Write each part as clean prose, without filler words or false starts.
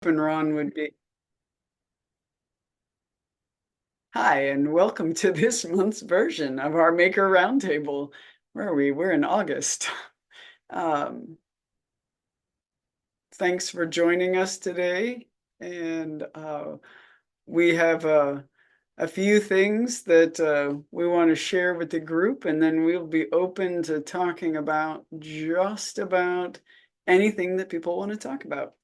And Ron would be, hi, and welcome to this month's version of our Maker Roundtable. Where are we? We're in August. Um, Thanks for joining us today. And we have a few things that we want to share with the group, and then we'll be open to talking about just about anything that people want to talk about.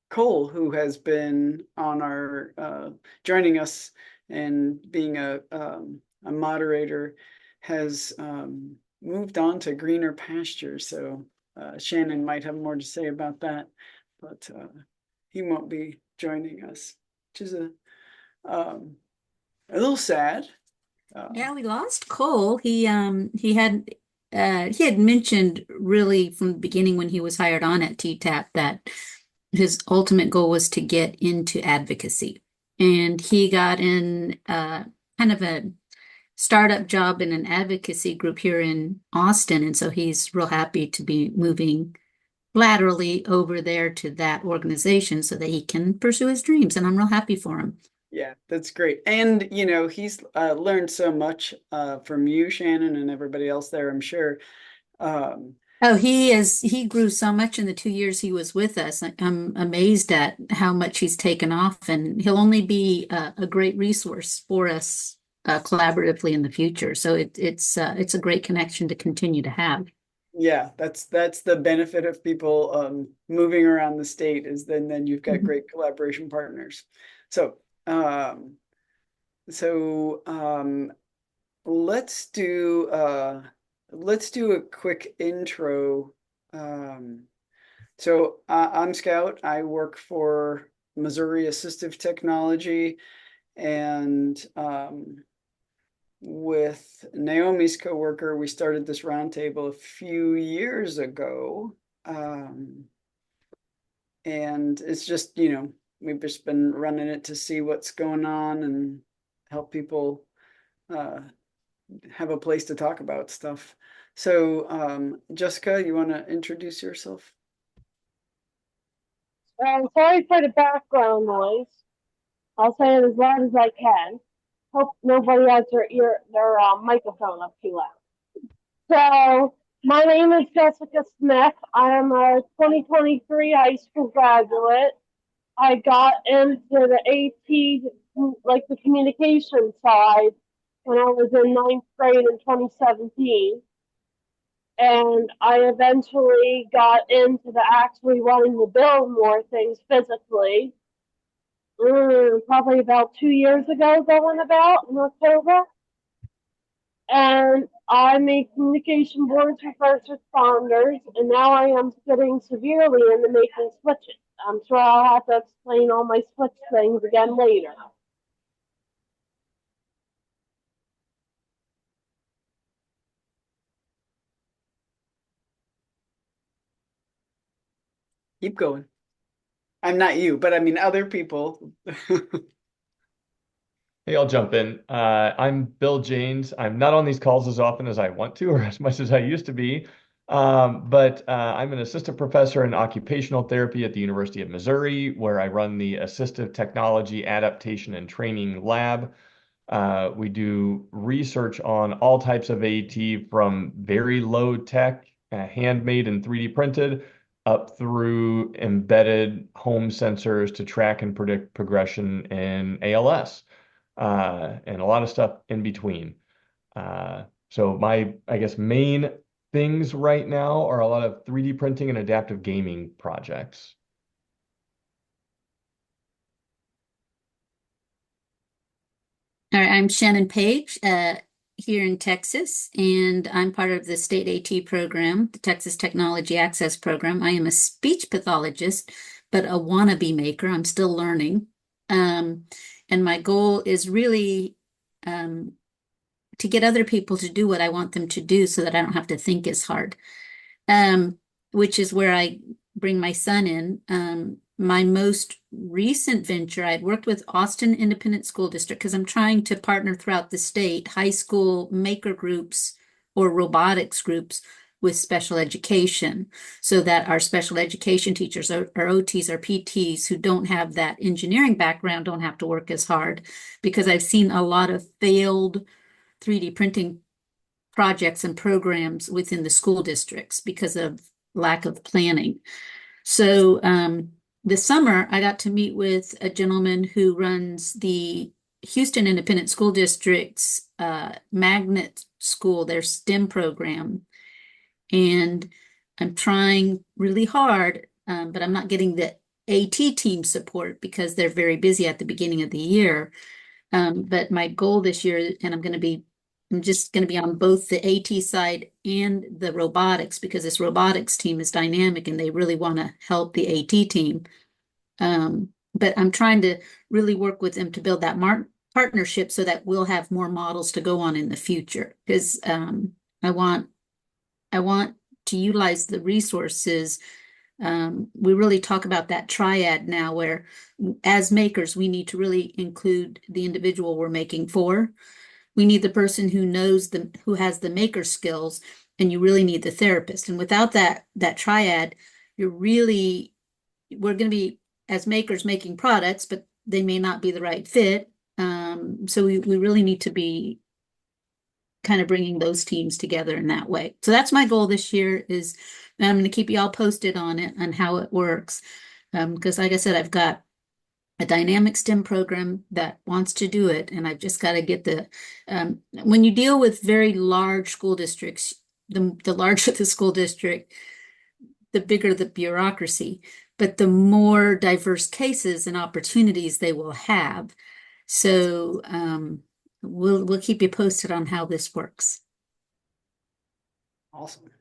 Cole, who has been on our joining us and being a moderator, has moved on to greener pastures. So Shannon might have more to say about that, but he won't be joining us, which is a little sad. Yeah, we lost Cole. He had mentioned really from the beginning when he was hired on at TTAP that his ultimate goal was to get into advocacy. And he got in kind of a startup job in an advocacy group here in Austin. And so he's real happy to be moving laterally over there to that organization so that he can pursue his dreams. And I'm real happy for him. Yeah, that's great. And, he's learned so much from you, Shannon, and everybody else there, I'm sure. Um, Oh, he grew so much in the 2 years he was with us. I'm amazed at how much he's taken off, and he'll only be a great resource for us collaboratively in the future. So it's a great connection to continue to have. Yeah, that's the benefit of people moving around the state is then you've got Mhm. great collaboration partners. So um, so let's do a quick intro. Um, I'm Scout. I work for Missouri Assistive Technology, and with Naomi's coworker, we started this roundtable a few years ago. Um, and it's just, we've just been running it to see what's going on and help people uh, have a place to talk about stuff. So, Jessica, you want to introduce yourself? Sorry for the background noise. I'll say it as loud as I can. Hope nobody has their microphone up too loud. So, my name is Jessica Smith. I am a 2023 high school graduate. I got into the AT, like the communication side, when I was in ninth grade in 2017. And I eventually got into the actually wanting to build more things physically probably about 2 years ago, going about in October. And I made communication boards for first responders, and now I am getting severely into making switches. I'm sure I'll have to explain all my switch things again later. Keep going. I'm not you, but I mean other people. Hey, I'll jump in. I'm Bill Janes. I'm not on these calls as often as I want to or as much as I used to be. But I'm an assistant professor in occupational therapy at the University of Missouri, where I run the Assistive Technology Adaptation and Training Lab. We do research on all types of AT from very low tech, handmade and 3D printed, up through embedded home sensors to track and predict progression in ALS, and a lot of stuff in between. So my, I guess, main things right now are a lot of 3D printing and adaptive gaming projects. All right, I'm Shannon Page, here in Texas, and I'm part of the state AT program, the Texas Technology Access Program. I am a speech pathologist, but a wannabe maker. I'm still learning. And my goal is really um, to get other people to do what I want them to do so that I don't have to think as hard, um, which is where I bring my son in. My most recent venture, I'd worked with Austin Independent School District because I'm trying to partner throughout the state, high school maker groups or robotics groups with special education so that our special education teachers, our OTs, our PTs who don't have that engineering background don't have to work as hard, because I've seen a lot of failed 3D printing projects and programs within the school districts because of lack of planning. So this summer, I got to meet with a gentleman who runs the Houston Independent School District's magnet school, their STEM program. And I'm trying really hard, but I'm not getting the AT team support because they're very busy at the beginning of the year. But my goal this year, and I'm just going to be on both the AT side and the robotics, because this robotics team is dynamic and they really want to help the AT team. But I'm trying to really work with them to build that partnership so that we'll have more models to go on in the future. Because I want to utilize the resources. We really talk about that triad now, where as makers, we need to really include the individual we're making for. We need the person who knows who has the maker skills, and you really need the therapist. And without that triad, we're going to be, as makers, making products, but they may not be the right fit. So we really need to be kind of bringing those teams together in that way. So that's my goal this year is, and I'm going to keep you all posted on it, on how it works. Because like I said, I've got a dynamic STEM program that wants to do it, and I've just got to get when you deal with very large school districts, the larger the school district, the bigger the bureaucracy, but the more diverse cases and opportunities they will have. So we'll keep you posted on how this works. Awesome.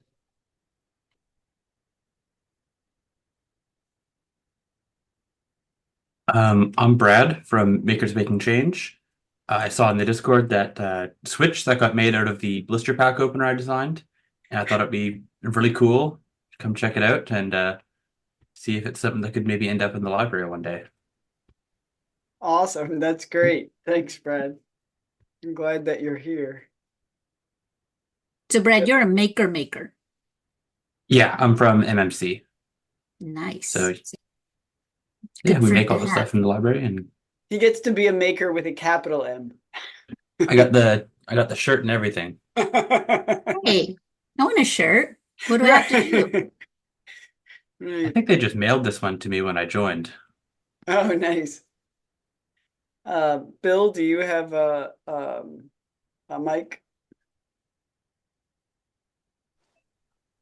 I'm Brad from Makers Making Change. I saw in the Discord that switch that got made out of the blister pack opener I designed, and I thought it'd be really cool. Come check it out and see if it's something that could maybe end up in the library one day. Awesome. That's great. Thanks, Brad. I'm glad that you're here. So Brad, you're a maker. Yeah, I'm from MMC. Nice. So Good yeah, we friend make all to the have. stuff in the library, and He gets to be a maker with a capital M. I got the shirt and everything. Hey, I want a shirt. What do I have to do? I Right. think they just mailed this one to me when I joined. Oh, nice. Bill, do you have a mic?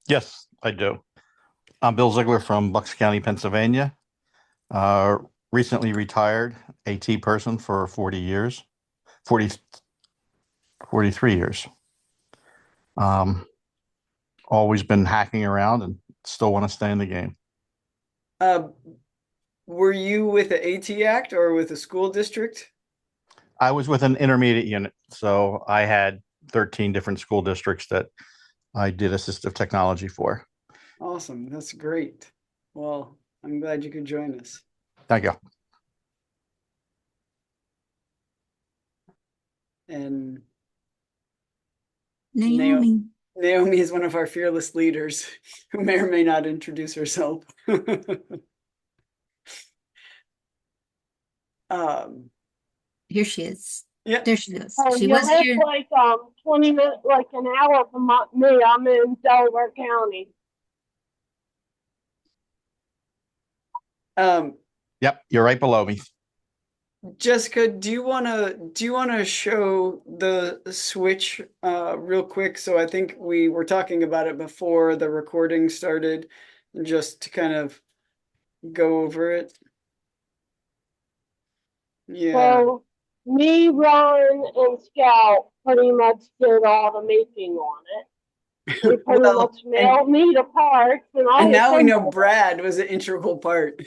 Yes, I do. I'm Bill Ziegler from Bucks County, Pennsylvania. Recently retired AT person for 40 years, 43 years. Always been hacking around and still want to stay in the game. Were you with the AT Act or with a school district? I was with an intermediate unit, so I had 13 different school districts that I did assistive technology for. Awesome. That's great. Well, I'm glad you could join us. Thank you. And Naomi. Naomi is one of our fearless leaders who may or may not introduce herself. Here she is. Yeah. There she goes. Oh, She you was live here. like 20 minutes, like an hour from me. I'm in Delaware County. Yep, you're right below me. Jessica, do you wanna show the switch real quick? So I think we were talking about it before the recording started, just to kind of go over it. Yeah. So me, Ron, and Scout pretty much did all the making on it. They pretty Well, much mailed me the parts, and I and now we know assembled them. Brad was an integral part.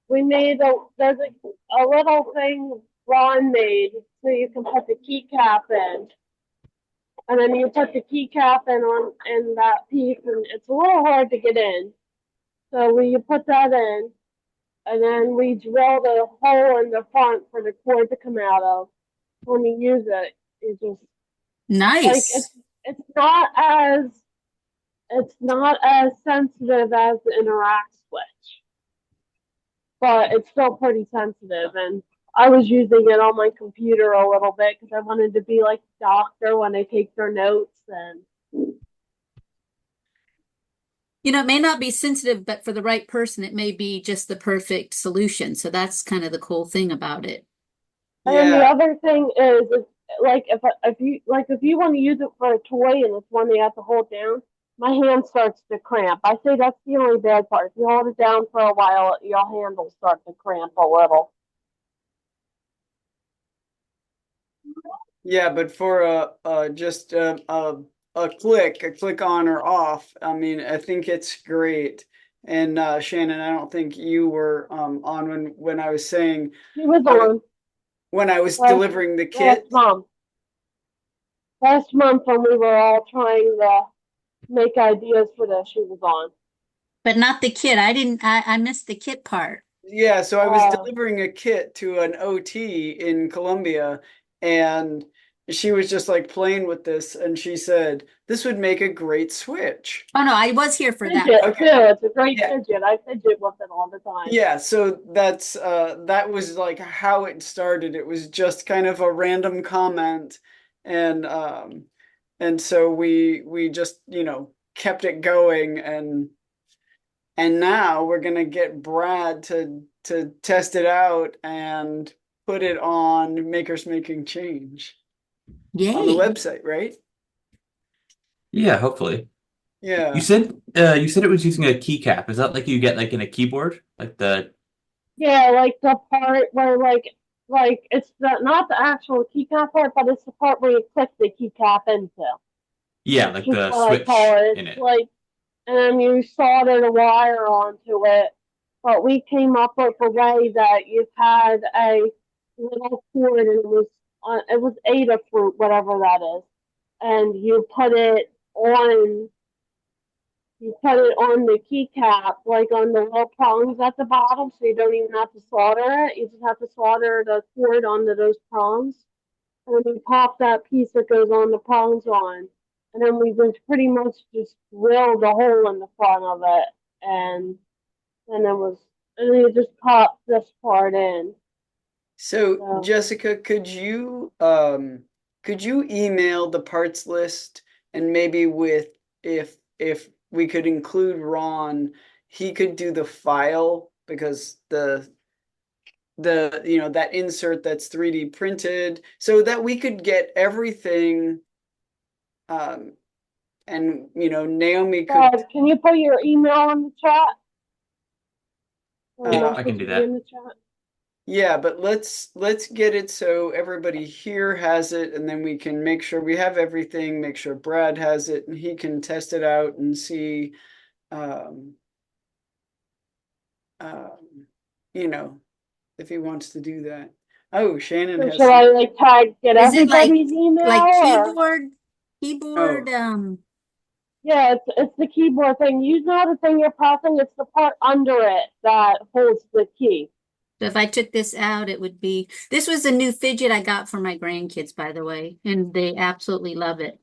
We made there's a little thing Ron made so you can put the keycap in. And then you put the keycap in that piece, and it's a little hard to get in. So you put that in, and then we drill the hole in the front for the cord to come out of. When you use it, you just Like Nice. it's not as sensitive as the interact switch, but it's still pretty sensitive. And I was using it on my computer a little bit because I wanted to be like a doctor when they take their notes. And You know, it may not be sensitive, but for the right person, it may be just the perfect solution. So that's kind of the cool thing about it. and then the Yeah, other thing is like if you want to use it for a toy and it's one that you have to hold down, my hand starts to cramp. I say that's the only bad part. If you hold it down for a while, your hand will start to cramp a little. yeah, but for just a click on or off, I mean, I think it's great. And Shannon, I don't think you were on when I was saying She was I on when I was last delivering the last kit. month. Last month when we were all trying to make ideas for this, she was on. But not the kit. I missed the kit part. Yeah, so I was Uh, delivering a kit to an OT in Colombia, and she was just like playing with this, and she said, "This would make a great switch." Oh no, I was here for that fidget part. Okay. too. It's a great Yeah. fidget. I fidget with it all the time. Yeah, so that was like how it started. It was just kind of a random comment, and so we just, kept it going, and now we're gonna get Brad to test it out and put it on Makers Making Change on the Yay. website, right? Yeah, hopefully. You Yeah. said it was using a keycap. Is that like you get like in a keyboard? Like the Yeah, like the part where like it's not the actual keycap part, but it's the part where you click the keycap into. yeah, It's like just the what I call switch it. in It's it. like, and then you solder the wire onto it. But we came up with a way that you had a little cord and it was Adafruit, whatever that is, and you put it on the keycap, like on the little prongs at the bottom, so you don't even have to solder it. You just have to solder the cord onto those prongs. And then you pop that piece that goes on the prongs on. And then we just pretty much just drilled a hole in the front of it. And then and then you just pop this part in. So So, Jessica, could you email the parts list, and maybe with if we could include Ron, he could do the file, because the that insert that's 3D printed, so that we could get everything, um and Naomi could can you put your email in the chat? Or Yeah, uh I can message do me that. in the chat? yeah, but let's get it so everybody here has it, and then we can make sure we have everything, make sure Brad has it, and he can test it out and see, um um you know if he wants to do that. Oh, Shannon So has should some. I like get Is it everybody's email like or? keyboard Oh, Yeah, it's the keyboard thing. You know the thing you're pressing, it's the part under it that holds the key. so if I took this out, it would be, this was a new fidget I got for my grandkids, by the way, and they absolutely love it.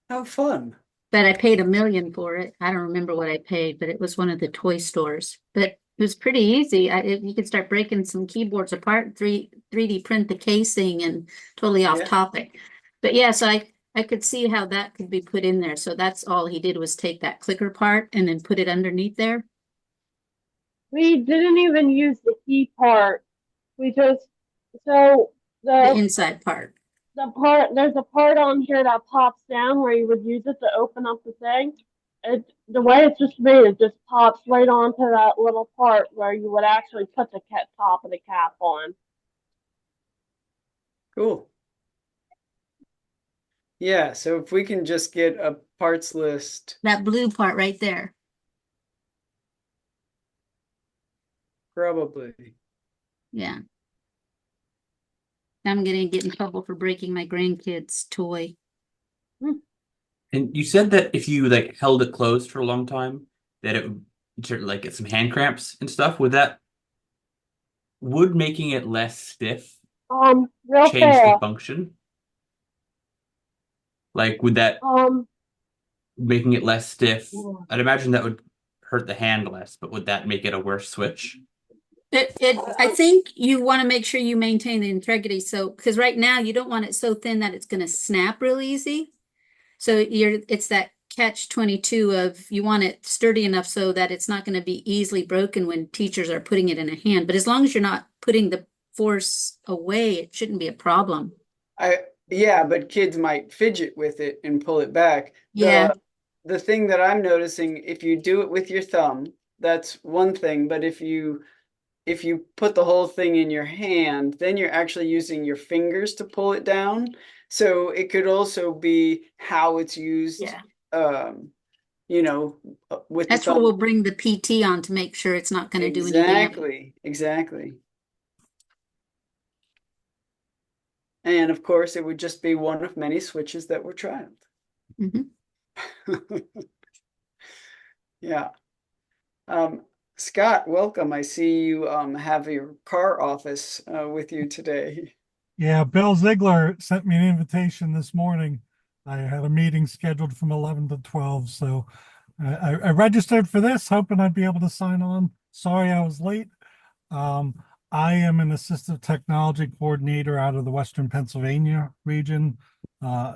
how fun. But I paid $1 million for it. I don't remember what I paid, but it was one of the toy stores. But it was pretty easy. You could start breaking some keyboards apart, 3D print the casing, and totally off Yeah. topic. But yeah, so I could see how that could be put in there. So that's all he did was take that clicker part and then put it underneath there, We didn't even use the key part. We just so the the inside part. there's a part on here that pops down where you would use it to open up the thing. The way it's just made, it just pops right onto that little part where you would actually put the top of the cap on. Cool. Yeah, so if we can just get a parts list, That blue part right there. probably. Yeah. I'm gonna get in trouble for breaking my grandkids' toy. And you said that if you like held it closed for a long time, that it would sort of like get some hand cramps and stuff. Would making it less stiff Real change the fast. function? Like, would that Um, making it less stiff? I'd imagine that would hurt the hand less, but would that make it a worse switch? I think you want to make sure you maintain the integrity. So, because right now you don't want it so thin that it's going to snap real easy. So it's that catch 22 of you want it sturdy enough so that it's not going to be easily broken when teachers are putting it in a hand. But as long as you're not putting the force away, it shouldn't be a problem. Yeah, but kids might fidget with it and pull it back. Yeah. The thing that I'm noticing, if you do it with your thumb, that's one thing, but if you put the whole thing in your hand, then you're actually using your fingers to pull it down. So it could also be how it's used, Yeah. you know, with the That's where thumb. we'll bring the PT on to make sure it's not going to do any damage. Exactly. And of course, it would just be one of many switches that were trialed. Mhm. Yeah. Scott, welcome. I see you have your car office with you today. Yeah, Bill Ziegler sent me an invitation this morning. I had a meeting scheduled from 11 to 12, so I registered for this, hoping I'd be able to sign on. Sorry I was late. Um, I am an assistive technology coordinator out of the Western Pennsylvania region.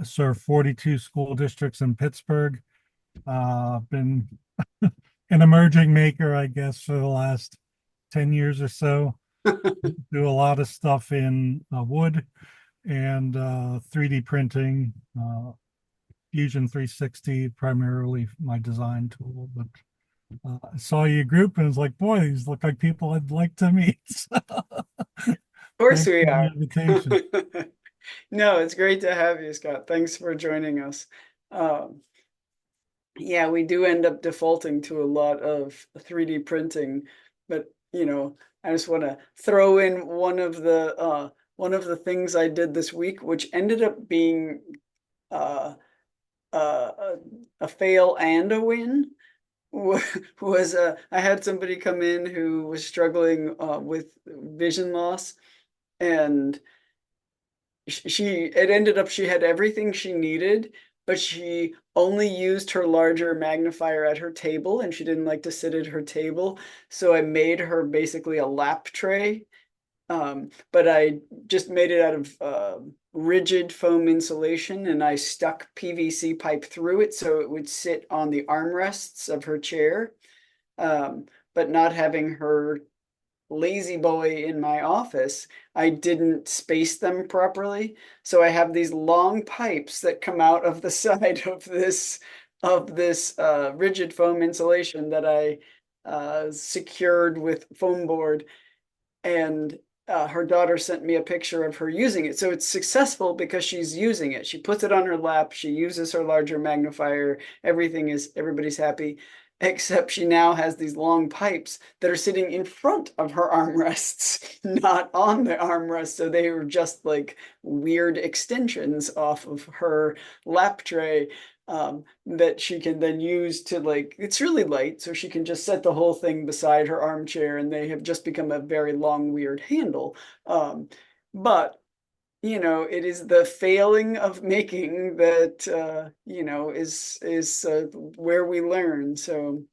Serve 42 school districts in Pittsburgh. Been an emerging maker, I guess, for the last 10 years or so. Do a lot of stuff in wood and 3D printing, Fusion 360, primarily my design tool. But I saw your group and was like, boy, these look like people I'd like to meet. Of course Thanks we for the are. invitation. No, it's great to have you, Scott. Thanks for joining us. Yeah, we do end up defaulting to a lot of 3D printing, but I just want to throw in one of the things I did this week, which ended up being uh, a fail and a win. Was I had somebody come in who was struggling with vision loss, and it ended up she had everything she needed, but she only used her larger magnifier at her table, and she didn't like to sit at her table. So I made her basically a lap tray, but I just made it out of rigid foam insulation, and I stuck PVC pipe through it so it would sit on the armrests of her chair. But not having her lazy boy in my office, I didn't space them properly. So I have these long pipes that come out of the side of this rigid foam insulation that I secured with foam board. And her daughter sent me a picture of her using it. So it's successful because she's using it. She puts it on her lap. She uses her larger magnifier. Everybody's happy, except she now has these long pipes that are sitting in front of her armrests, not on the armrest. So they were just like weird extensions off of her lap tray. That she can then use to, like, it's really light, so she can just set the whole thing beside her armchair, and they have just become a very long, weird handle. But it is the failing of making that is where we learn. So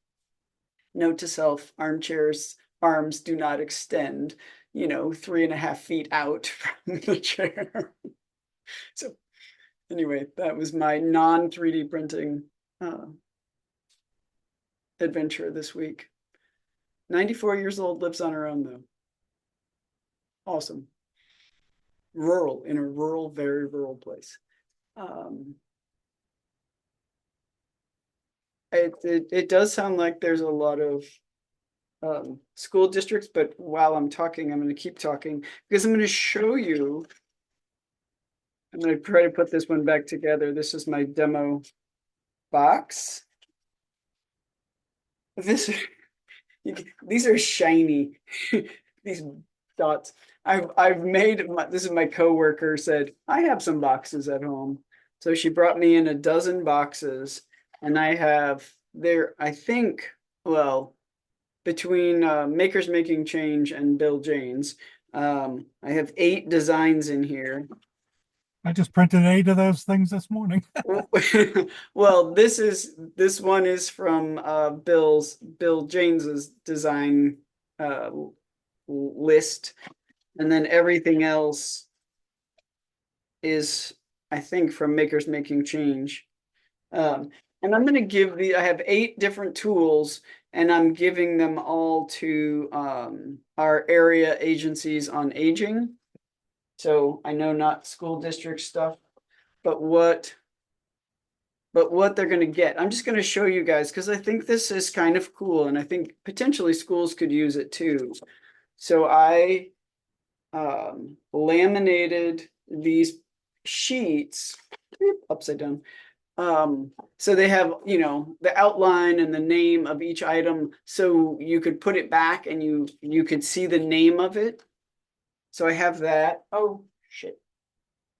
note to self: armchairs arms do not extend 3.5 feet out from the chair. So anyway, that was my non 3D printing adventure this week. 94 years old, lives on her own though. Awesome. In a rural, very rural place. It does sound like there's a lot of school districts, but while I'm talking, I'm going to keep talking because I'm going to show you. I'm going to try to put this one back together. This is my demo box. These are shiny. These dots. I've made this is my coworker said, I have some boxes at home. So she brought me in a dozen boxes, and I have there, I think, well, between Makers Making Change and Bill Janes, I have 8 designs in here. I just printed 8 of those things this morning. Well, this one is from Bill James's design uh list, and then everything else is, I think, from Makers Making Change. And I'm going to give I have 8 different tools, and I'm giving them all to our area agencies on aging. So I know not school district stuff, but what they're going to get. I'm just going to show you guys because I think this is kind of cool, and I think potentially schools could use it too. So I laminated these sheets upside down. So they have, the outline and the name of each item, so you could put it back and you could see the name of it. So I have that. Oh, shit.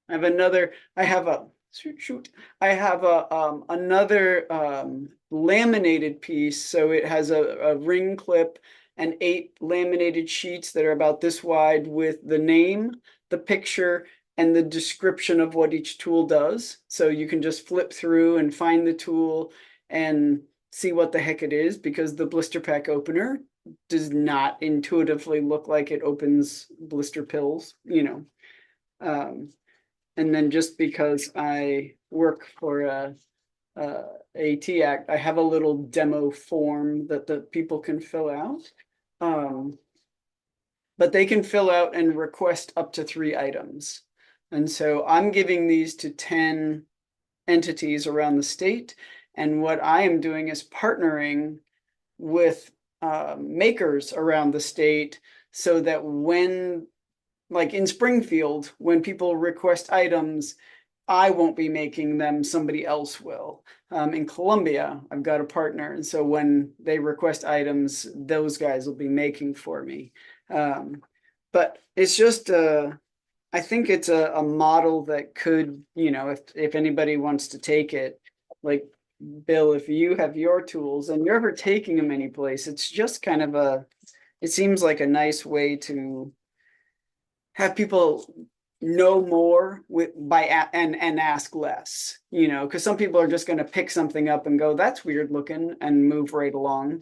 I have another, I have a, shoot, I have another laminated piece. So it has a ring clip and 8 laminated sheets that are about this wide with the name, the picture, and the description of what each tool does. So you can just flip through and find the tool and see what the heck it is, because the blister pack opener does not intuitively look like it opens blister pills, and then just because I work for a AT Act, I have a little demo form that the people can fill out. But they can fill out and request up to 3 items. And so I'm giving these to 10 entities around the state. And what I am doing is partnering with makers around the state, so that when, like in Springfield, when people request items, I won't be making them, somebody else will. In Columbia, I've got a partner, and so when they request items, those guys will be making for me. But it's just I think it's a model that could, if anybody wants to take it, like Bill, if you have your tools and you're ever taking them anyplace, it's just kind of it seems like a nice way to have people know more and ask less, because some people are just going to pick something up and go, that's weird looking, and move right along.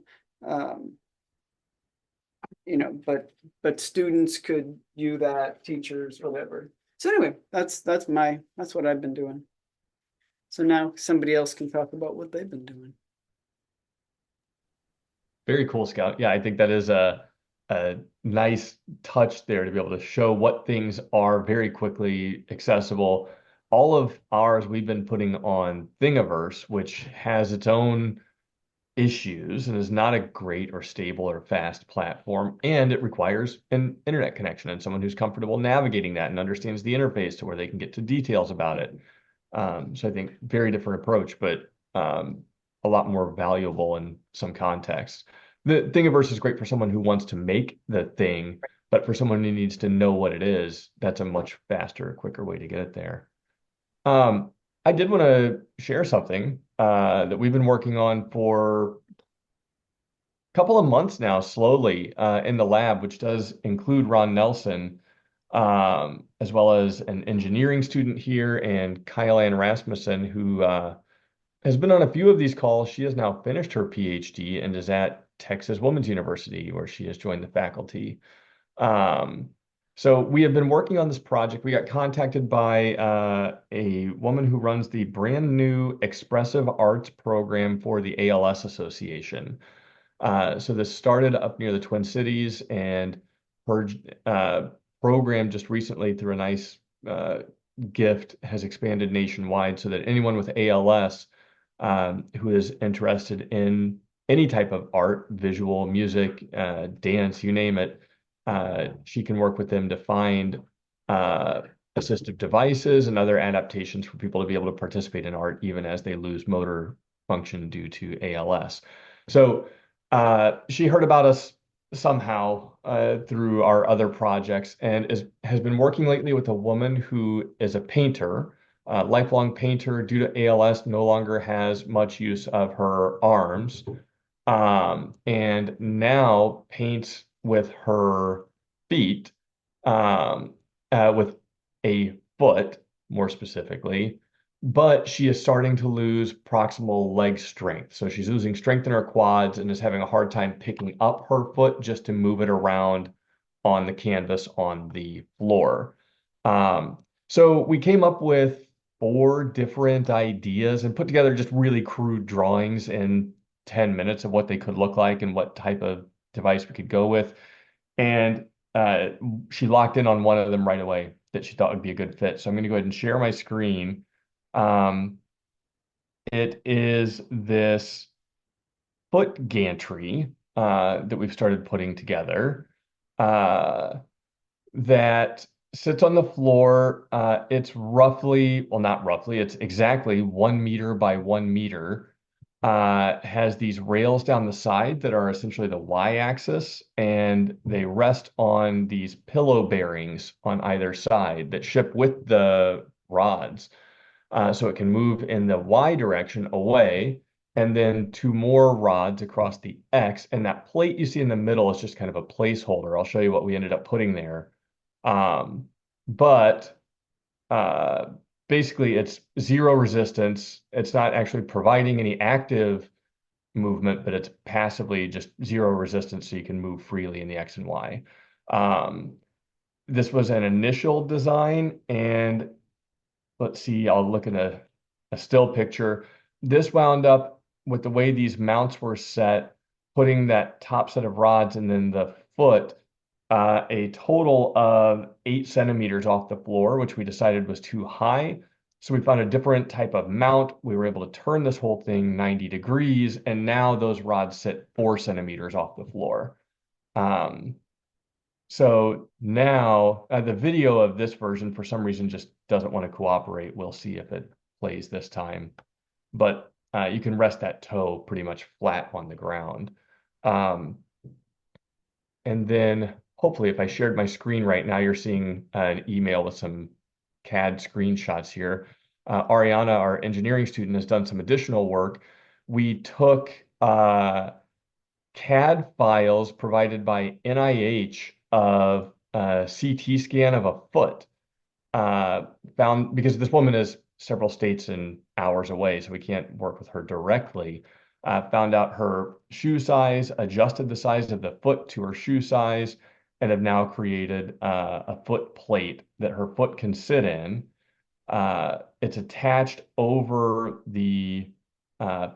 But students could do that, teachers, whatever. So anyway, that's what I've been doing. So now somebody else can talk about what they've been doing. Very cool, Scout. Yeah, I think that is a nice touch there to be able to show what things are very quickly accessible. All of ours we've been putting on Thingiverse, which has its own issues and is not a great or stable or fast platform, and it requires an internet connection and someone who's comfortable navigating that and understands the interface to where they can get to details about it. So I think very different approach, but a lot more valuable in some context. The Thingiverse is great for someone who wants to make the thing, but for someone who needs to know what it is, that's a much faster, quicker way to get it there. I did want to share something that we've been working on for a couple of months now, slowly in the lab, which does include Ron Nelson, as well as an engineering student here, and Kyle Ann Rasmussen, who has been on a few of these calls. She has now finished her PhD and is at Texas Women's University, where she has joined the faculty. So we have been working on this project. We got contacted by a woman who runs the brand new expressive arts program for the ALS Association. So this started up near the Twin Cities, and her program just recently, through a nice gift, has expanded nationwide, so that anyone with ALS who is interested in any type of art, visual, music, dance, you name it, she can work with them to find assistive devices and other adaptations for people to be able to participate in art even as they lose motor function due to ALS. So she heard about us somehow through our other projects, and has been working lately with a woman who is a painter, lifelong painter. Due to ALS, no longer has much use of her arms, and now paints with her feet, with a foot more specifically, but she is starting to lose proximal leg strength. So she's losing strength in her quads and is having a hard time picking up her foot just to move it around on the canvas on the floor. So we came up with 4 different ideas and put together just really crude drawings in 10 minutes of what they could look like and what type of device we could go with. And she locked in on one of them right away that she thought would be a good fit. So I'm going to go ahead and share my screen. Um, it is this foot gantry that we've started putting together that sits on the floor. It's roughly, well, not roughly, it's exactly 1 meter by 1 meter. Has these rails down the side that are essentially the y-axis, and they rest on these pillow bearings on either side that ship with the rods. So it can move in the y direction away, and then 2 more rods across the x. And that plate you see in the middle is just kind of a placeholder. I'll show you what we ended up putting there. But uh, basically, it's zero resistance. It's not actually providing any active movement, but it's passively just zero resistance, so you can move freely in the X and Y. This was an initial design, and let's see, I'll look at a still picture. This wound up with the way these mounts were set, putting that top set of rods and then the foot a total of 8 centimeters off the floor, which we decided was too high. So we found a different type of mount. We were able to turn this whole thing 90 degrees, and now those rods sit 4 centimeters off the floor. So now the video of this version, for some reason, just doesn't want to cooperate. We'll see if it plays this time. But you can rest that toe pretty much flat on the ground. And then hopefully if I shared my screen right now, you're seeing an email with some CAD screenshots here. Ariana, our engineering student, has done some additional work. We took CAD files provided by NIH of a CT scan of a foot. Found, because this woman is several states and hours away, so we can't work with her directly. Found out her shoe size, adjusted the size of the foot to her shoe size, and have now created a foot plate that her foot can sit in. It's attached over the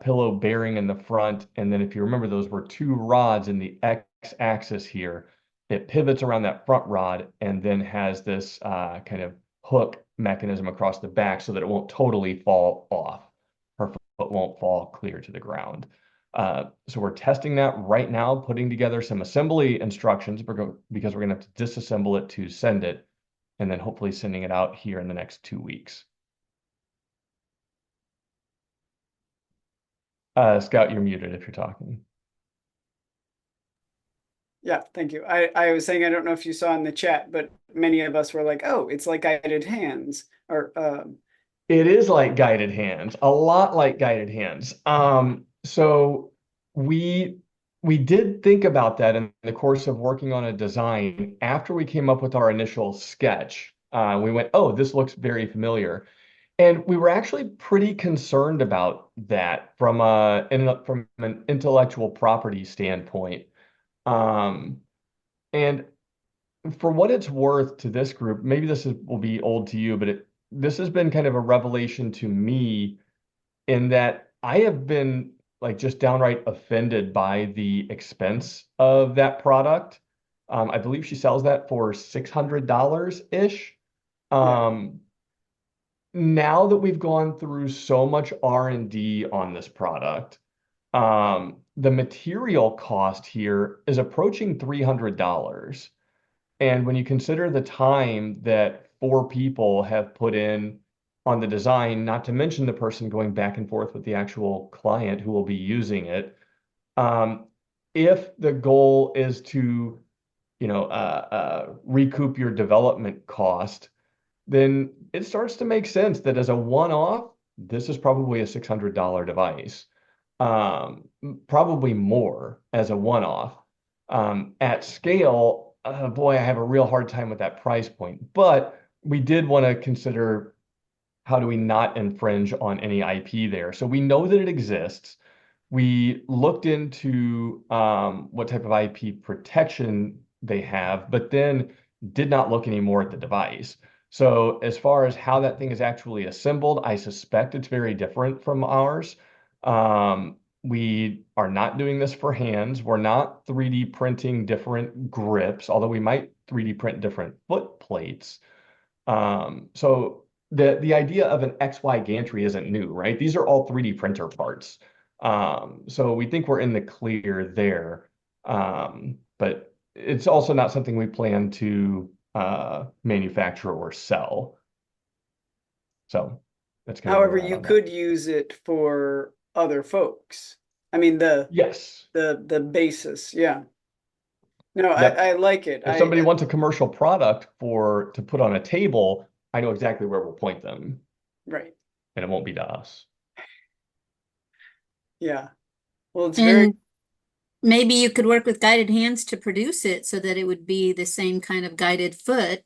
pillow bearing in the front. And then if you remember, those were 2 rods in the x-axis here. It pivots around that front rod and then has this kind of hook mechanism across the back so that it won't totally fall off. Her foot won't fall clear to the ground. So we're testing that right now, putting together some assembly instructions because we're going to have to disassemble it to send it, and then hopefully sending it out here in the next 2 weeks. Scout, you're muted if you're talking. Yeah, thank you. I was saying, I don't know if you saw in the chat, but many of us were like, oh, it's like guided hands, or It is like guided hands, a lot like guided hands. So we did think about that in the course of working on a design. After we came up with our initial sketch, we went, oh, this looks very familiar. And we were actually pretty concerned about that from an intellectual property standpoint. And for what it's worth to this group, maybe will be old to you, but this has been kind of a revelation to me in that I have been like just downright offended by the expense of that product. I believe she sells that for $600-ish. Now that we've gone through so much R&D on this product, the material cost here is approaching $300. And when you consider the time that 4 people have put in on the design, not to mention the person going back and forth with the actual client who will be using it, if the goal is to, recoup your development cost, then it starts to make sense that as a one-off, this is probably a $600 device. Probably more as a one-off. At scale, boy, I have a real hard time with that price point. But we did want to consider how do we not infringe on any IP there? So we know that it exists. We looked into what type of IP protection they have, but then did not look anymore at the device. So as far as how that thing is actually assembled, I suspect it's very different from ours. We are not doing this for hands. We're not 3D printing different grips, although we might 3D print different foot plates. So the idea of an XY gantry isn't new, right? These are all 3D printer parts. So we think we're in the clear there. But it's also not something we plan to manufacture or sell. So that's kind of where However, we're at you on that. could use it for other folks. I mean, Yes. the basis, yeah. No, Yep. I like it. If I somebody wants a commercial product to put on a table, I know exactly where we'll point them, right, and it won't be to us. yeah. Well, it's very And maybe you could work with Guided Hands to produce it so that it would be the same kind of guided foot.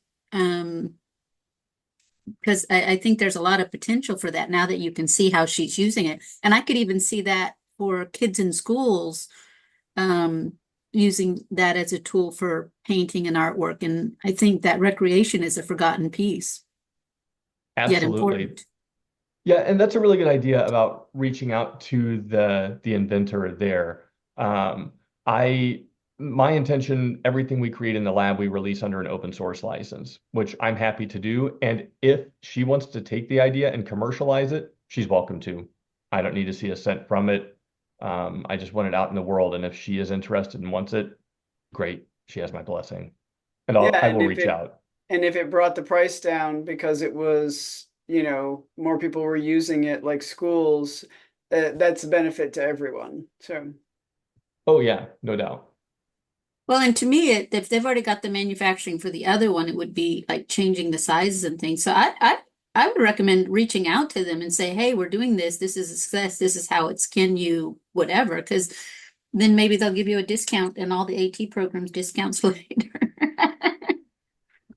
Because I think there's a lot of potential for that now that you can see how she's using it. And I could even see that for kids in schools, using that as a tool for painting and artwork. And I think that recreation is a forgotten piece, yet Absolutely. important. Yeah, and that's a really good idea about reaching out to the inventor there. I My intention, everything we create in the lab, we release under an open source license, which I'm happy to do. And if she wants to take the idea and commercialize it, she's welcome to. I don't need to see a cent from it. I just want it out in the world, and if she is interested and wants it, great. She has my blessing, and yeah, I will reach out. and if it brought the price down because it was, more people were using it like schools, that's a benefit to everyone. So Oh yeah, no doubt. Well, and to me, if they've already got the manufacturing for the other one, it would be like changing the sizes and things. So I would recommend reaching out to them and say, hey, we're doing this. This is a success. This is how it's, can you, whatever, because then maybe they'll give you a discount and all the AT programs discounts later.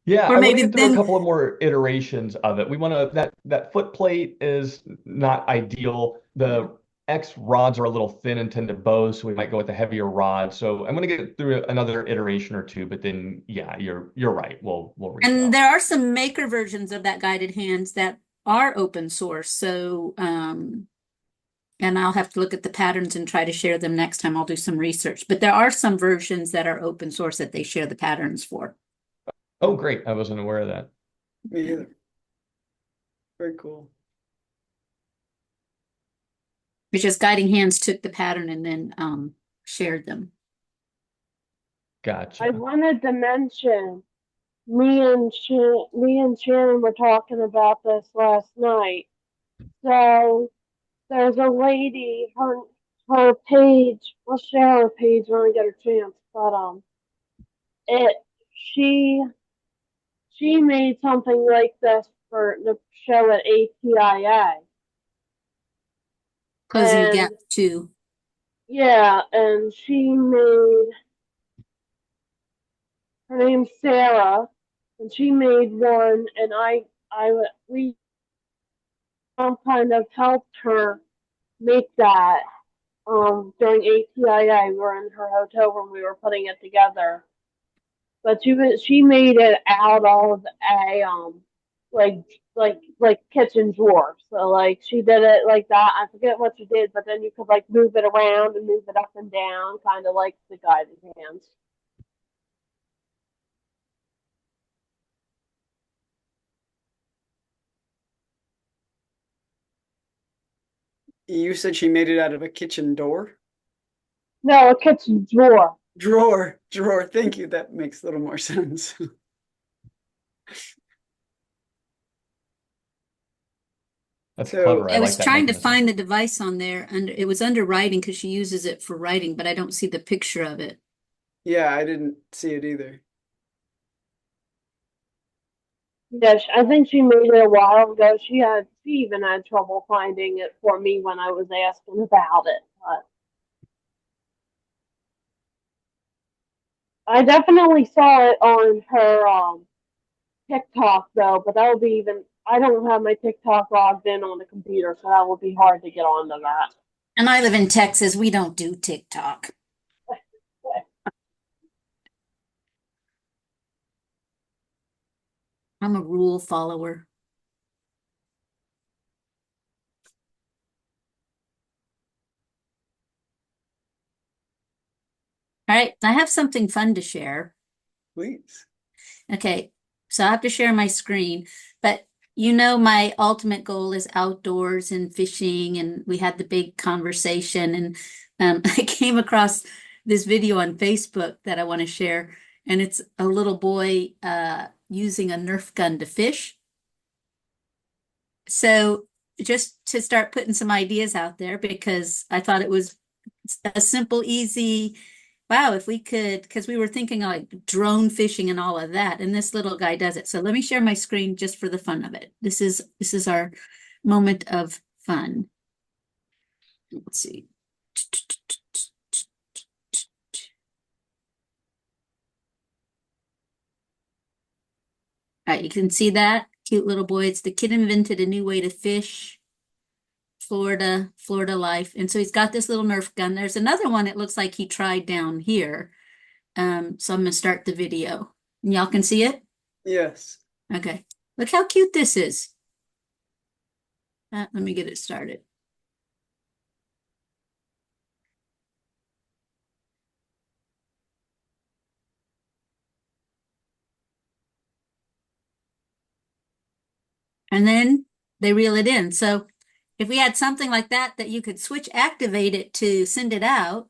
Yeah, Or I want to maybe get through a then, couple of more iterations of it. We want to that foot plate is not ideal. The X rods are a little thin and tend to bow, so we might go with a heavier rod. So I'm going to get through another iteration or two, but then yeah, you're right. We'll reach and out. there are some maker versions of that guided hands that are open source. So, and I'll have to look at the patterns and try to share them next time. I'll do some research. But there are some versions that are open source that they share the patterns for. Oh, great. I wasn't aware of that. me either. Very cool. Because Guiding Hands took the pattern and then shared them. I Gotcha. wanted to mention, me and Shannon were talking about this last night. So there's a lady, her page, we'll share her page when we get a chance, but it she made something like this for the show at ATIA. Closing the And gap to yeah, and she made, her name's Sarah, and she made one, and we kind of helped her make that during ATIA. We were in her hotel room, we were putting it together. But she made it out of a like kitchen drawer. So like she did it like that. I forget what she did, but then you could like move it around and move it up and down, kind of like the guided hands. You said she made it out of a kitchen door? No, a kitchen drawer. Drawer. Thank you. That makes a little more sense. That's So clever. I I like was that trying to mechanism. find the device on there, and it was under writing because she uses it for writing, but I don't see the picture of it. yeah, I didn't see it either. Yes, I think she made it a while ago. She even had trouble finding it for me when I was asking about it. But I definitely saw it on her TikTok though, but I don't have my TikTok logged in on the computer, so that will be hard to get onto that. And I live in Texas. We don't do TikTok. I'm a rule follower. All right, I have something fun to share. Please. Okay, so I have to share my screen, but you know my ultimate goal is outdoors and fishing, and we had the big conversation, and I came across this video on Facebook that I want to share, and it's a little boy using a Nerf gun to fish. So just to start putting some ideas out there, because I thought it was a simple, easy, wow, if we could, because we were thinking like drone fishing and all of that, and this little guy does it. So let me share my screen just for the fun of it. This is our moment of fun. Let's see. All right, you can see that cute little boy. It's the kid invented a new way to fish. Florida life. And so he's got this little Nerf gun. There's another one it looks like he tried down here. So I'm gonna start the video. And y'all can see it? Yes. Okay. Look how cute this is. Let me get it started. And then they reel it in. So if we had something like that you could switch activate it to send it out,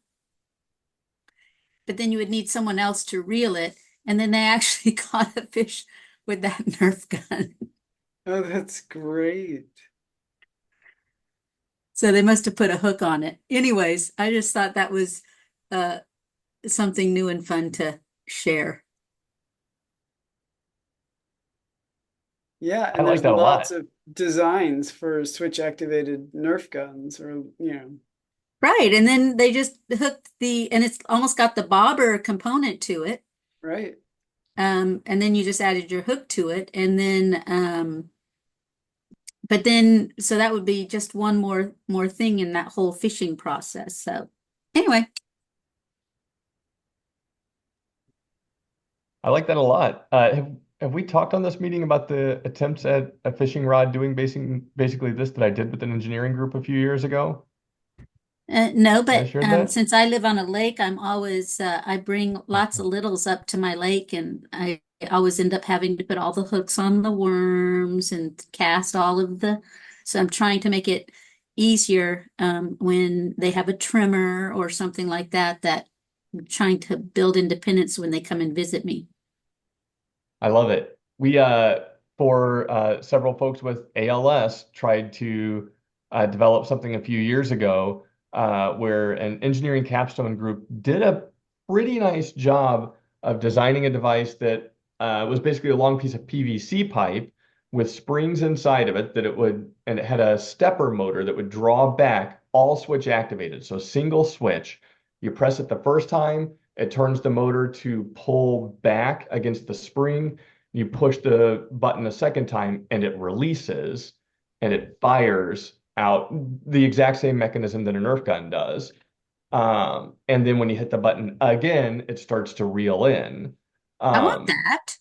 but then you would need someone else to reel it, and then they actually caught a fish with that Nerf gun. Oh, that's great. So they must have put a hook on it. Anyways, I just thought that was something new and fun to share. Yeah, I and like there's that a lots lot. of designs for switch activated Nerf guns, or Right. And then they just hooked and it's almost got the bobber component to it. right. And then you just added your hook to it. And then but then so that would be just one more thing in that whole fishing process. So anyway. I like that a lot. Have we talked on this meeting about the attempts at a fishing rod doing basically this that I did with an engineering group a few years ago? No, Have I but shared that? since I live on a lake, I'm always I bring lots of littles up to my lake, and I always end up having to put all the hooks on the worms and cast all of the. So I'm trying to make it easier when they have a trimmer or something like that. That I'm trying to build independence when they come and visit me. I love it. We for several folks with ALS tried to develop something a few years ago where an engineering capstone group did a pretty nice job of designing a device that was basically a long piece of PVC pipe with springs inside of it and it had a stepper motor that would draw back all switch activated. So single switch. You press it the first time, it turns the motor to pull back against the spring. You push the button a second time and it releases and it fires out the exact same mechanism that a Nerf gun does. And then when you hit the button again, it starts to reel in. I want Um, that.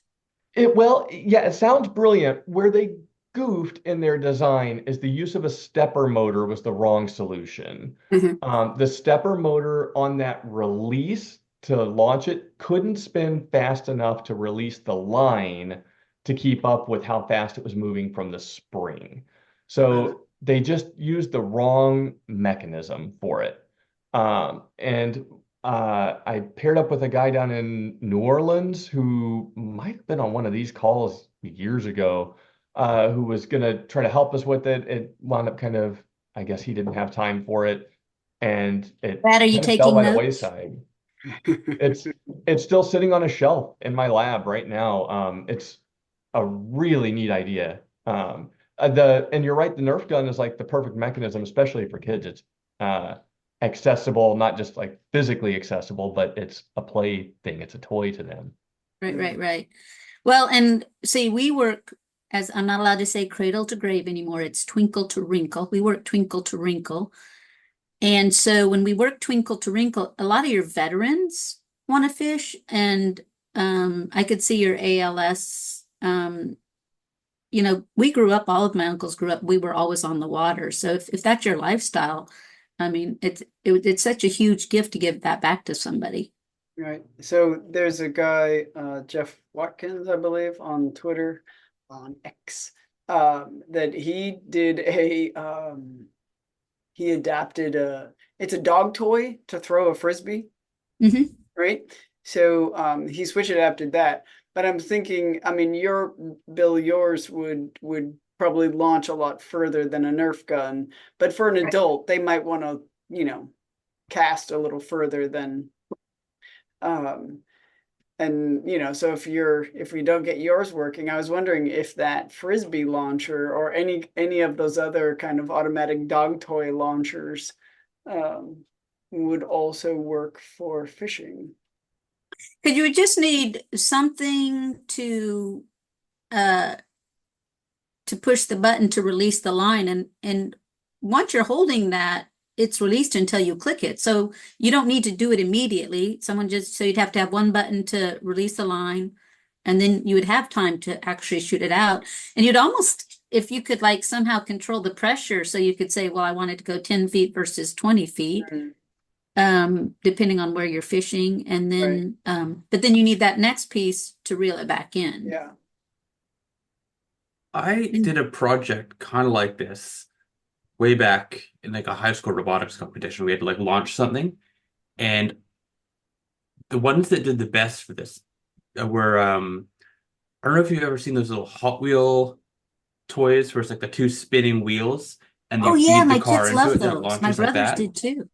yeah, it sounds brilliant. Where they goofed in their design is the use of a stepper motor was the wrong solution. Mhm. The stepper motor on that release to launch it couldn't spin fast enough to release the line to keep up with how fast it was moving from the spring. So they just used the wrong mechanism for it. And I paired up with a guy down in New Orleans who might have been on one of these calls years ago, who was going to try to help us with it. It wound up kind of, I guess he didn't have time for it, and it Brad, are you kind of fell taking by the notes? wayside. It's it's still sitting on a shelf in my lab right now. It's a really neat idea. And you're right, the Nerf gun is like the perfect mechanism, especially for kids. It's uh, accessible, not just like physically accessible, but it's a play thing. It's a toy to them. Right. Well, and see, we work as I'm not allowed to say cradle to grave anymore, it's twinkle to wrinkle. We work twinkle to wrinkle. And so when we work twinkle to wrinkle, a lot of your veterans want to fish, and I could see your ALS. We grew up, all of my uncles grew up, we were always on the water. So if that's your lifestyle, I mean, it's such a huge gift to give that back to somebody. Right. So there's a guy, Jeff Watkins, I believe, on Twitter, on X, that he did he adapted it's a dog toy to throw a frisbee, Mhm. right? So he switch adapted that. But I'm thinking, I mean, yours would probably launch a lot further than a Nerf gun. But for an adult, they might want to, cast a little further than and so if we don't get yours working, I was wondering if that frisbee launcher or any of those other kind of automatic dog toy launchers would also work for fishing. Because you would just need something to push the button to release the line, and once you're holding that, it's released until you click it. So you don't need to do it immediately. So you'd have to have one button to release the line, and then you would have time to actually shoot it out. And you'd almost, if you could like somehow control the pressure, so you could say, well, I want it to go 10 feet versus 20 feet, depending on where you're fishing. And then, but then you need that next piece to reel it back in. Yeah. I did a project kind of like this way back in like a high school robotics competition. We had to like launch something, and the ones that did the best for this were I don't know if you've ever seen those little Hot Wheel toys where it's like the two spinning wheels and Oh you yeah, feed the my car kids into love it and it those. My launches like brothers that. did too.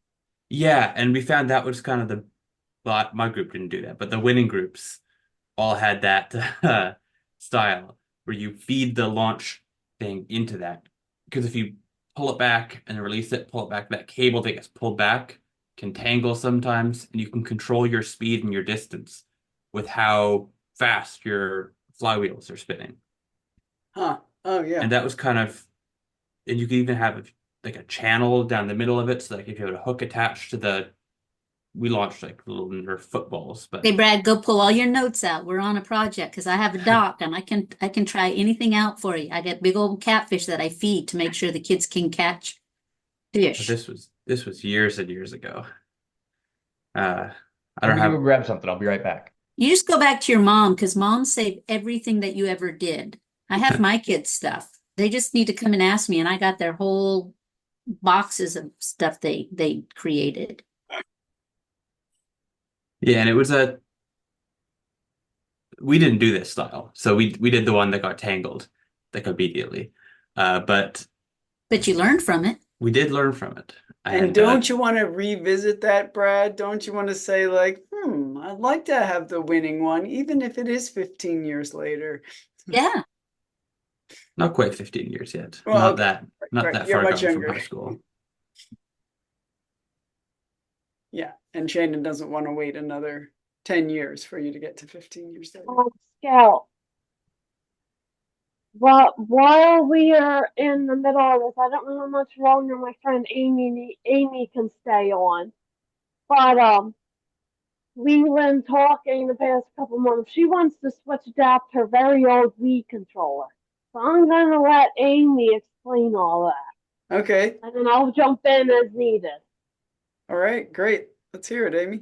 Yeah, and we found that was kind of well, my group didn't do that, but the winning groups all had that style where you feed the launch thing into that. Because if you pull it back and release it, pull it back, that cable that gets pulled back can tangle sometimes, and you can control your speed and your distance with how fast your flywheels are spinning. Huh. Oh yeah. And that was kind of, and you could even have like a channel down the middle of it, so like if you had a hook attached to we launched like little Nerf footballs, but Hey Brad, go pull all your notes out. We're on a project because I have a dock and I can try anything out for you. I got big old catfish that I feed to make sure the kids can catch fish. this was years and years ago. I I'm don't gonna go have. grab something. I'll be right back. You just go back to your mom because mom saved everything that you ever did. I have my kids' stuff. They just need to come and ask me, and I got their whole boxes of stuff they created. Yeah, and it was we didn't do this style, so we did the one that got tangled like immediately. But you learned from it. we did learn from it. And don't you want to revisit that, Brad? Don't you want to say like, I'd like to have the winning one, even if it is 15 years later? Yeah. Not quite 15 years yet. Well, Not that you're far much gone younger. from high school. Yeah, and Shannon doesn't want to wait another 10 years for you to get to 15 years later. Scout. But while we are in the middle of this, I don't know how much longer my friend Amy can stay on. But we've been talking the past couple months. She wants to switch adapt her very old Wii controller. So I'm gonna let Amy explain all that. Okay. And then I'll jump in as needed. All right, great. Let's hear it, Amy.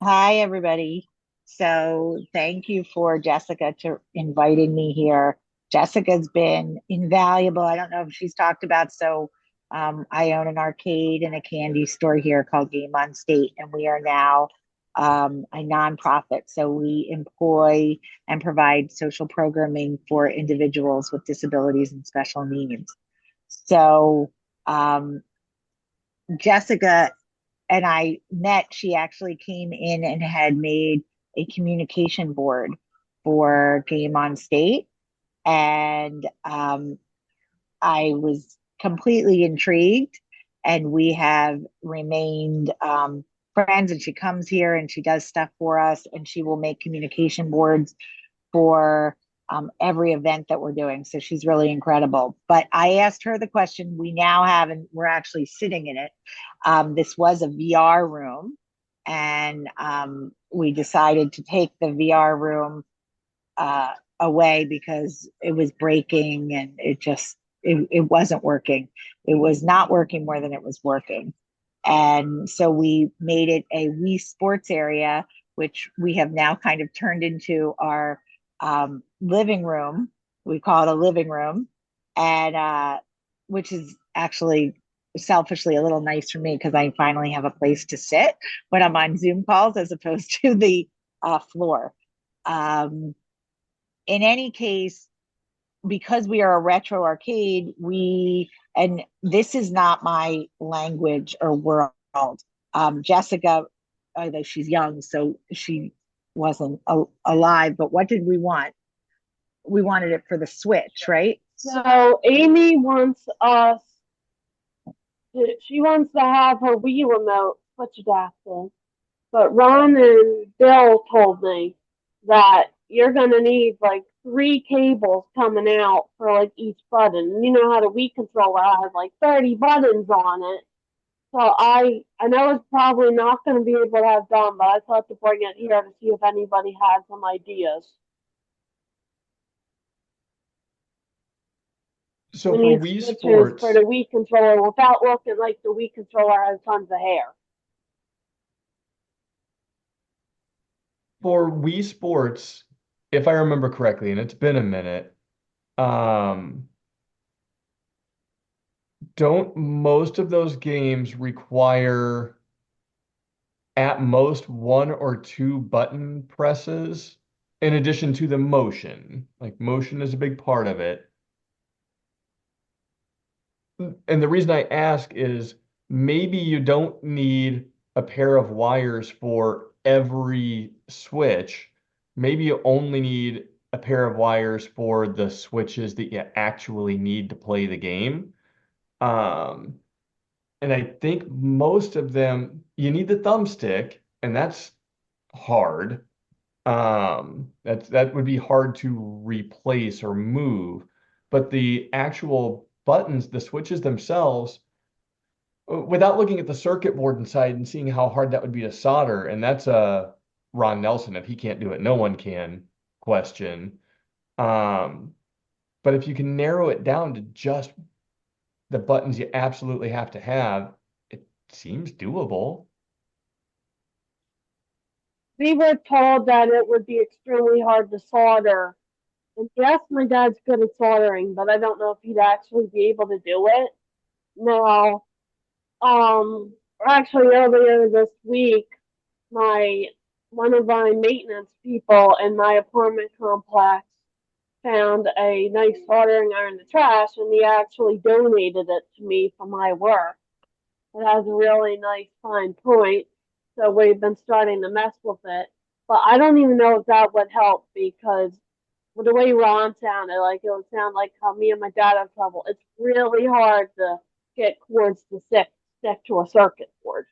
Hi, everybody. So thank you for Jessica to inviting me here. Jessica's been invaluable. I don't know if she's talked about, I own an arcade and a candy store here called Game on State, and we are now a nonprofit. So we employ and provide social programming for individuals with disabilities and special needs. So Jessica and I met, she actually came in and had made a communication board for Game on State. And I was completely intrigued, and we have remained friends. And she comes here and she does stuff for us, and she will make communication boards for every event that we're doing. So she's really incredible. But I asked her the question we now have, and we're actually sitting in it. This was a VR room, and we decided to take the VR room away because it was breaking and it wasn't working. It was not working more than it was working. And so we made it a Wii Sports area, which we have now kind of turned into our living room. We call it a living room, and which is actually selfishly a little nice for me because I finally have a place to sit when I'm on Zoom calls as opposed to the floor. In any case, because we are a retro arcade, and this is not my language or world. Jessica, although she's young, so she wasn't alive, but what did we want? We wanted it for the Switch, right? So Amy wants us. She wants to have her Wii remote switch adapted, but Ron and Bill told me that you're gonna need like 3 cables coming out for like each button. You know how the Wii controller has like 30 buttons on it. So I know it's probably not going to be able to have done, but I thought to bring it here to see if anybody had some ideas. So We for need Wii switches Sports, for the Wii controller without looking like the Wii controller has tons of hair. for Wii Sports, if I remember correctly, and it's been a minute, um, don't most of those games require at most 1 or 2 button presses in addition to the motion? Like motion is a big part of it. And the reason I ask is maybe you don't need a pair of wires for every switch. Maybe you only need a pair of wires for the switches that you actually need to play the game. Um, and I think most of them, you need the thumbstick, and that's hard. That would be hard to replace or move. But the actual buttons, the switches themselves, without looking at the circuit board inside and seeing how hard that would be to solder, and that's a Ron Nelson, if he can't do it, no one can question. Um, but if you can narrow it down to just the buttons you absolutely have to have, it seems doable. We were told that it would be extremely hard to solder. And yes, my dad's good at soldering, but I don't know if he'd actually be able to do it. Now, actually earlier this week, my one of my maintenance people in my apartment complex found a nice soldering iron in the trash, and he actually donated it to me for my work. It has a really nice fine point, so we've been starting to mess with it. But I don't even know if that would help because with the way Ron sounded, like it would sound like how me and my dad have trouble. It's really hard to get cords to stick to a circuit board.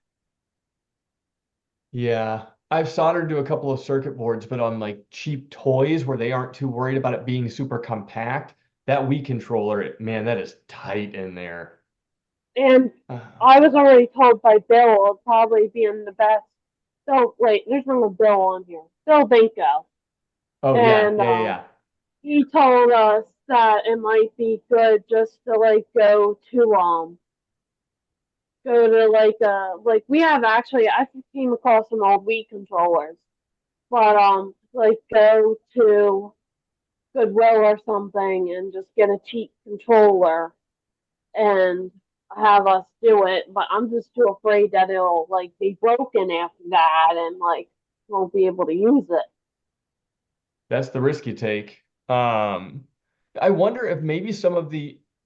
Yeah, I've soldered to a couple of circuit boards, but on like cheap toys where they aren't too worried about it being super compact, that Wii controller, man, that is tight in there. And Uh, I was already told by Bill it'll probably be in the best. So wait, there's no Bill on here. Bill Binko. oh yeah, And yeah, yeah, yeah. he told us that it might be good just to like go to like we have actually I came across some old Wii controllers, but like go to Goodwill or something and just get a cheap controller and have us do it. But I'm just too afraid that it'll like be broken after that and like won't be able to use it. That's the risk you take. I wonder if maybe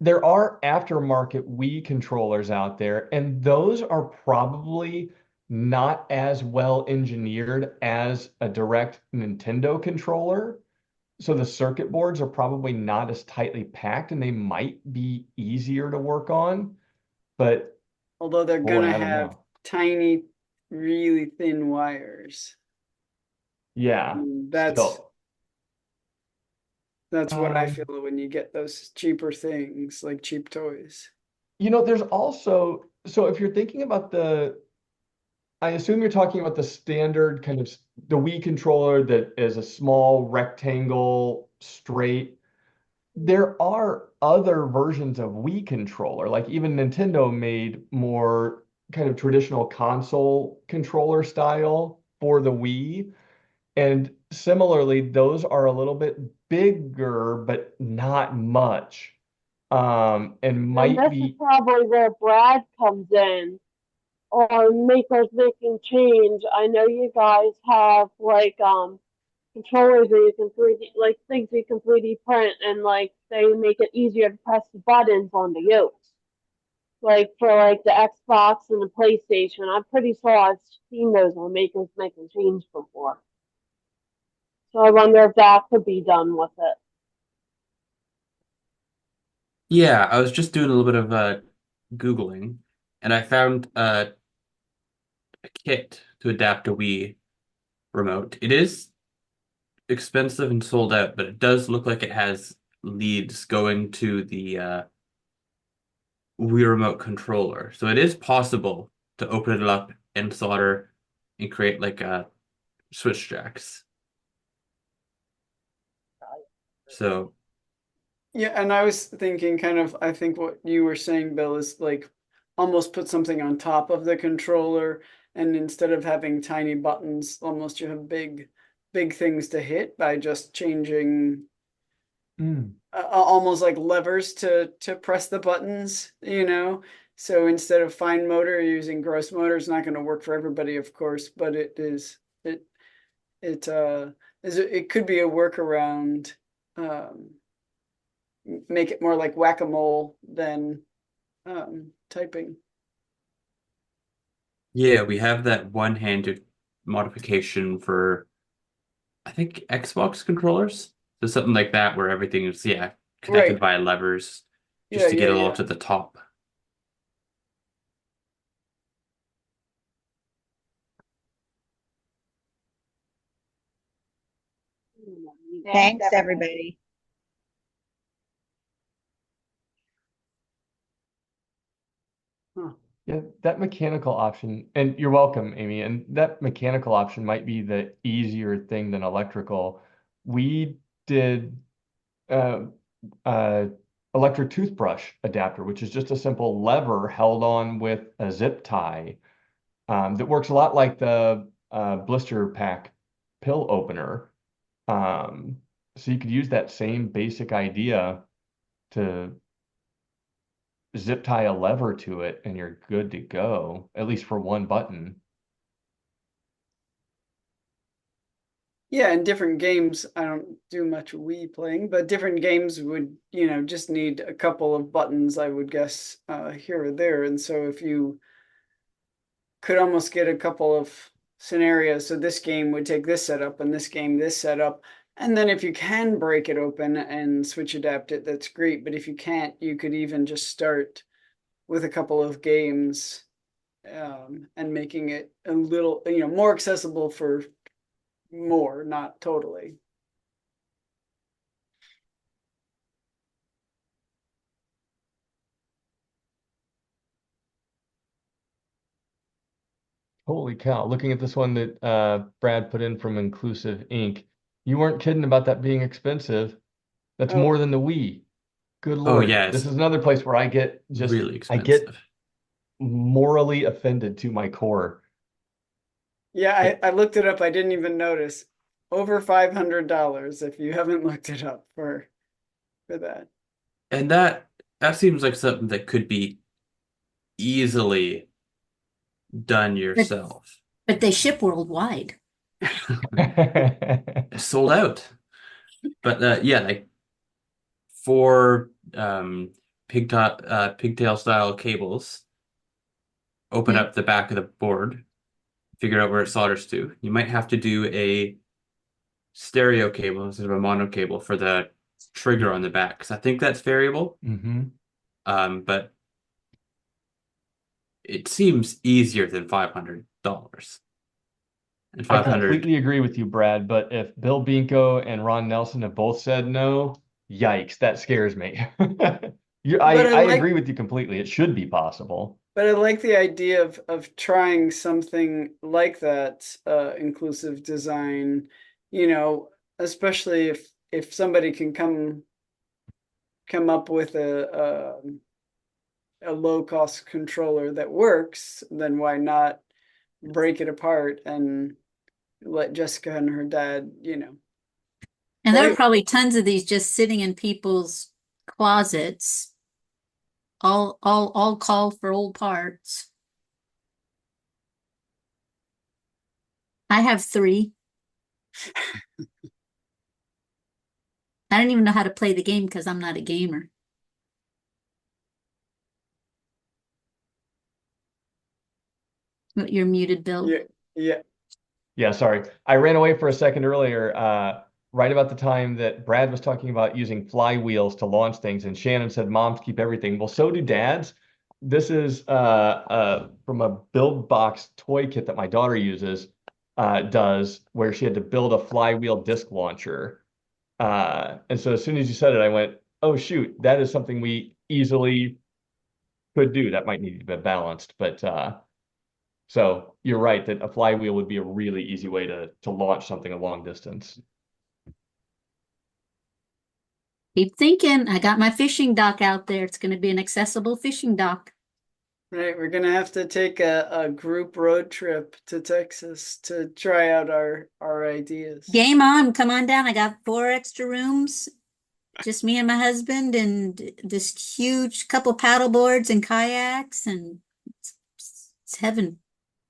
there are aftermarket Wii controllers out there, and those are probably not as well engineered as a direct Nintendo controller. So the circuit boards are probably not as tightly packed, and they might be easier to work on. But Although they're boy, gonna I don't have know. tiny, really thin wires. Yeah, That's still. That's what I Um, feel when you get those cheaper things, like cheap toys. there's also, so if you're thinking about I assume you're talking about the standard kind of the Wii controller that is a small rectangle straight. There are other versions of Wii controller, like even Nintendo made more kind of traditional console controller style for the Wii. And similarly, those are a little bit bigger, but not much. And And might this is be, probably where Brad comes in, or Makers Making Change. I know you guys have like controllers that you can 3D, like things you can 3D print, and like they make it easier to press the buttons on the yoke. Like for like the Xbox and the PlayStation, I'm pretty sure I've seen those on Makers Making Change before. So I wonder if that could be done with it. Yeah, I was just doing a little bit of Googling, and I found a kit to adapt a Wii remote. It is expensive and sold out, but it does look like it has leads going to the Wii remote controller. So it is possible to open it up and solder and create like switch jacks. So Yeah, and I was thinking kind of, I think what you were saying, Bill, is like almost put something on top of the controller, and instead of having tiny buttons, almost you have big things to hit by just changing almost like levers to press the buttons, you know? So instead of fine motor, you're using gross motor. It's not going to work for everybody, of course, but it it could be a workaround. Um, make it more like whack-a-mole than typing. yeah, we have that one-handed modification for I think Xbox controllers. So something like that where everything is connected Right. via levers Yeah, just to yeah, get it all yeah. to the top. Thanks, everybody. Huh. yeah, that mechanical option, and you're welcome, Amy, and that mechanical option might be the easier thing than electrical. We did uh, uh, electric toothbrush adapter, which is just a simple lever held on with a zip tie that works a lot like the blister pack pill opener. So you could use that same basic idea to zip tie a lever to it and you're good to go, at least for one button. Yeah, in different games, I don't do much Wii playing, but different games would, just need a couple of buttons, I would guess, here or there. And so if you could almost get a couple of scenarios, so this game would take this setup and this game this setup. And then if you can break it open and switch adapt it, that's great. But if you can't, you could even just start with a couple of games and making it a little, more accessible for more, not totally. Holy cow. Looking at this one that Brad put in from Inclusive Inc., you weren't kidding about that being expensive. That's Oh, more than the Wii. Good Oh Lord. yeah, This it's is another place where really I get expensive. morally offended to my core. yeah, It, I looked it up. I didn't even notice. Over $500 if you haven't looked it up for that. And that seems like something that could be easily done But yourself. but they ship worldwide. Sold out. But yeah, like for pigtail style cables, open Yeah. up the back of the board, figure out where it solders to. You might have to do a stereo cable instead of a mono cable for the trigger on the back, because I think that's variable. hmm But it seems easier than $500. And I 500, completely agree with you, Brad, but if Bill Binko and Ron Nelson have both said no, yikes, that scares me. But I agree with you completely. It should be possible. But I like the idea of trying something like that, inclusive design, you know, especially if somebody can come up with a low cost controller that works, then why not break it apart and let Jessica and her dad, And there are play. probably tons of these just sitting in people's closets, all called for old parts. I have 3. I don't even know how to play the game because I'm not a gamer. You're muted, Bill. Yeah, yeah. Yeah, sorry. I ran away for a second earlier, right about the time that Brad was talking about using flywheels to launch things, and Shannon said moms keep everything. Well, so do dads. This is from a build box toy kit that my daughter does, where she had to build a flywheel disc launcher. And so as soon as you said it, I went, oh shoot, that is something we easily could do. That might need to be balanced, but so you're right that a flywheel would be a really easy way to launch something a long distance. Keep thinking. I got my fishing dock out there. It's going to be an accessible fishing dock. Right, we're gonna have to take a group road trip to Texas to try out our ideas. Game on. Come on down. I got 4 extra rooms. Just me and my husband and this huge couple paddle boards and kayaks, and it's heaven.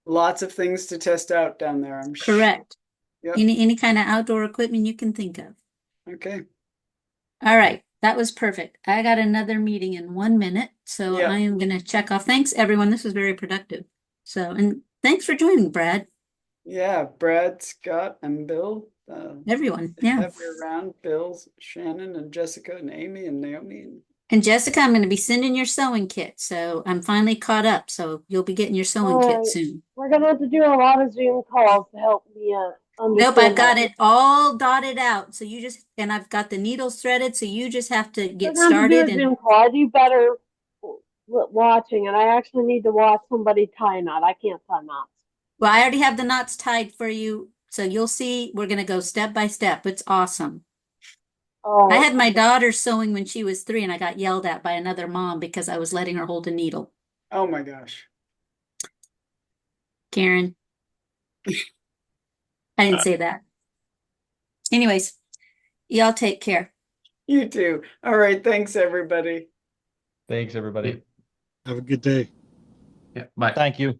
Lots of things to test out down there, I'm sure. Correct. Yep. Any kind of outdoor equipment you can think of. Okay. All right. That was perfect. I got another meeting in 1 minute, so Yeah. I am going to check off. Thanks, everyone. This was very productive. So, and thanks for joining, Brad. Yeah, Brad, Scott, and Bill. Everyone. Yeah. Have you around, Bill, Shannon, and Jessica, and Amy, and Naomi. And Jessica, I'm going to be sending your sewing kit. So I'm finally caught up. So you'll be getting your sewing kit Alright. soon. We're gonna have to do a lot of Zoom calls to help me Nope, understand I've got how- it all dotted out. So you just, and I've got the needles threaded. So you just have to get We're gonna have to do started. a And Zoom call. I do better watching, and I actually need to watch somebody tie a knot. I can't tie knots. well, I already have the knots tied for you. So you'll see, we're going to go step by step. It's awesome. I had my daughter sewing when she was 3, and I got yelled at by another mom because I was letting her hold a needle. Oh my gosh. Karen. I didn't say that. Anyways, y'all take care. You too. All right. Thanks, everybody. Thanks, everybody. Have a good day. Yeah, bye. Thank you.